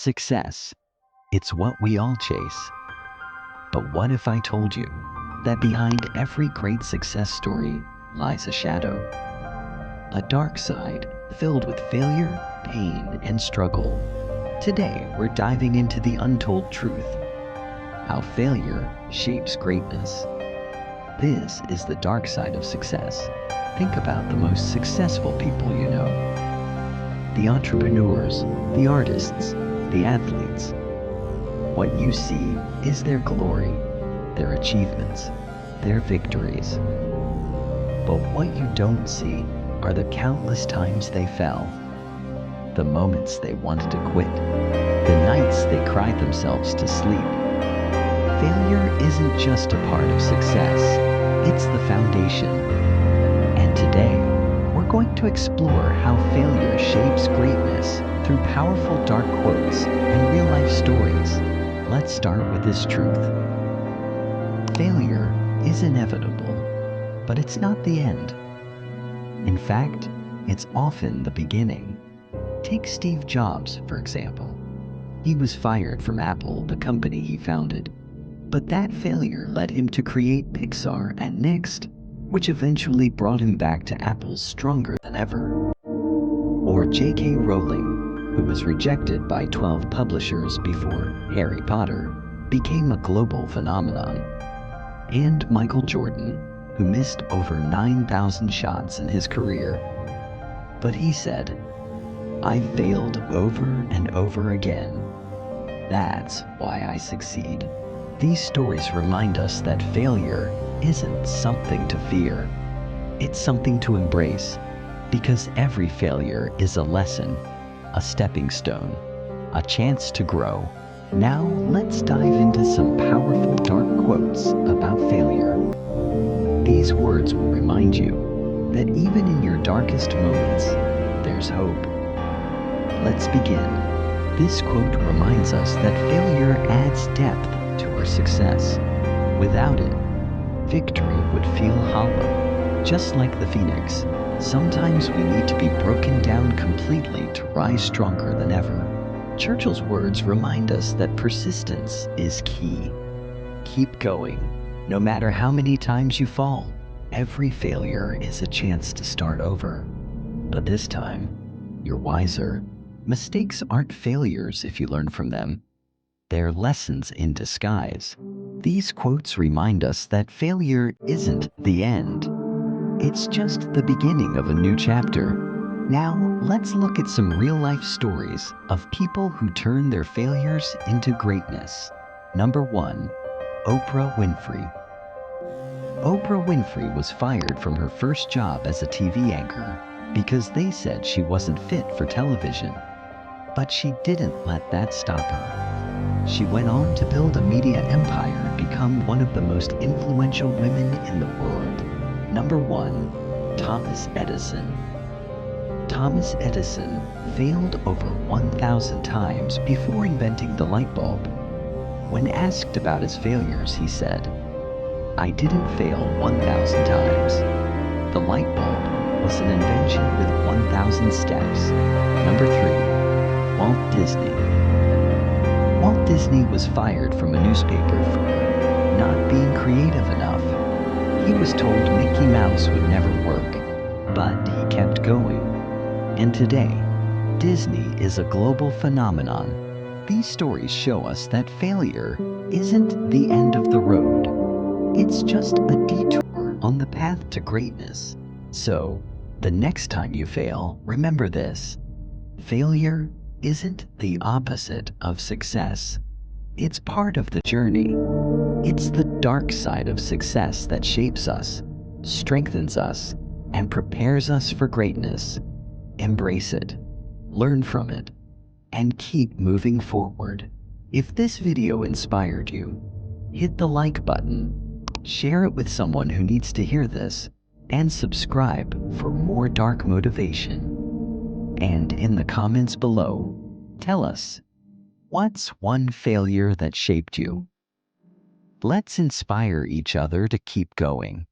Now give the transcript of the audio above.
Success. It's what we all chase. But what if I told you that behind every great success story lies a shadow? A dark side filled with failure, pain, and struggle. Today, we're diving into the untold truth. How failure shapes greatness. This is the dark side of success. Think about the most successful people you know. The entrepreneurs, the artists, the athletes. What you see is their glory, their achievements, their victories. But what you don't see are the countless times they fell, the moments they wanted to quit, the nights they cried themselves to sleep. Failure isn't just a part of success, it's the foundation. And today, we're going to explore how failure shapes greatness through powerful dark quotes and real-life stories. Let's start with this truth. Failure is inevitable, but it's not the end. In fact, it's often the beginning. Take Steve Jobs, for example. He was fired from Apple, the company he founded. But that failure led him to create Pixar and Next, which eventually brought him back to Apple stronger than ever. Or J.K. Rowling, who was rejected by 12 publishers before Harry Potter became a global phenomenon. And Michael Jordan, who missed over 9,000 shots in his career. But he said, "I failed over and over again. That's why I succeed." These stories remind us that failure isn't something to fear. It's something to embrace, because every failure is a lesson, a stepping stone, a chance to grow. Now let's dive into some powerful dark quotes about failure. These words will remind you that even in your darkest moments, there's hope. Let's begin. This quote reminds us that failure adds depth to our success. Without it, victory would feel hollow. Just like the phoenix, sometimes we need to be broken down completely to rise stronger than ever. Churchill's words remind us that persistence is key. Keep going. No matter how many times you fall, every failure is a chance to start over. But this time, you're wiser. Mistakes aren't failures if you learn from them. They're lessons in disguise. These quotes remind us that failure isn't the end. It's just the beginning of a new chapter. Now, let's look at some real-life stories of people who turn their failures into greatness. Number 1. Oprah Winfrey. Oprah Winfrey was fired from her first job as a TV anchor because they said she wasn't fit for television. But she didn't let that stop her. She went on to build a media empire and become one of the most influential women in the world. Number 1. Thomas Edison. Thomas Edison failed over 1,000 times before inventing the light bulb. When asked about his failures, he said, "I didn't fail 1,000 times. The light bulb was an invention with 1,000 steps." Number 3. Walt Disney. Walt Disney was fired from a newspaper for not being creative enough. He was told Mickey Mouse would never work, but he kept going. And today, Disney is a global phenomenon. These stories show us that failure isn't the end of the road. It's just a detour on the path to greatness. So, the next time you fail, remember this. Failure isn't the opposite of success. It's part of the journey. It's the dark side of success that shapes us, strengthens us, and prepares us for greatness. Embrace it, learn from it, and keep moving forward. If this video inspired you, hit the like button, share it with someone who needs to hear this, and subscribe for more dark motivation. And in the comments below, tell us, what's one failure that shaped you? Let's inspire each other to keep going.